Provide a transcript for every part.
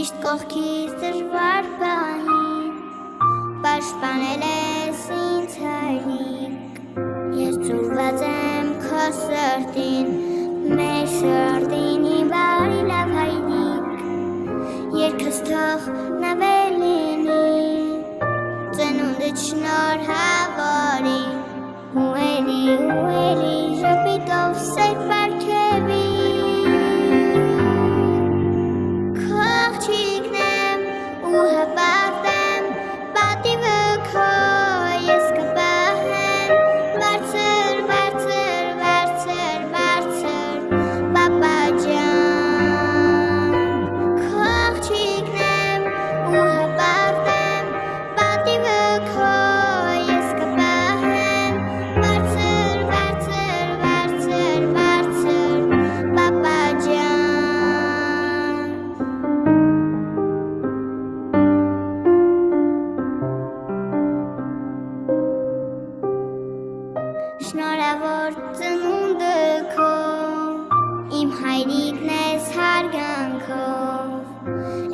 Միշտ կողքից դժվար պահին Պաշտպանել ես ինձ հայրիկ Ես ծուրված եմ քո սրտին Մեր սրտինի բարի լավ հայրիկ Երկս թող նվել լինի Ծնունդդ շնորհավորի Ու էլի ժպիտով սեր պարգևի Ու հպարտեմ պատիվը քո ես կպահեմ Բարձր, բարձր, բարձր, բարձր պապա ջան Քո աղջիկն եմ ու հպարտեմ պատիվը քո ես կպահեմ Բարձր, բարձր, բարձր, բարձր պապա ջան Շնորհավոր ծնունդը քո Իմ հայրիկն ես հարգանքով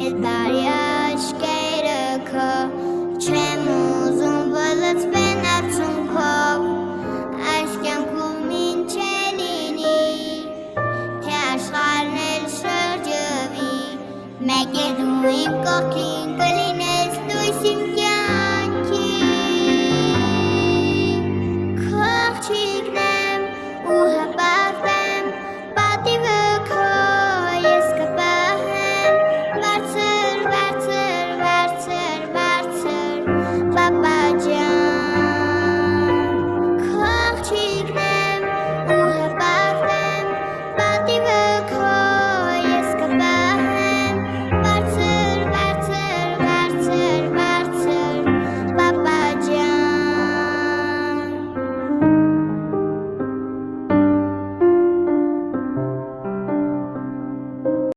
Էդ բարի աչքերը քո Չեմ ուզում վլցվեն արցունքով Այս կյանքում ինչ է լինի Թե աշխարհն էլ շրջվի Մեկ է դու իմ կողքին կլինես Դու իմ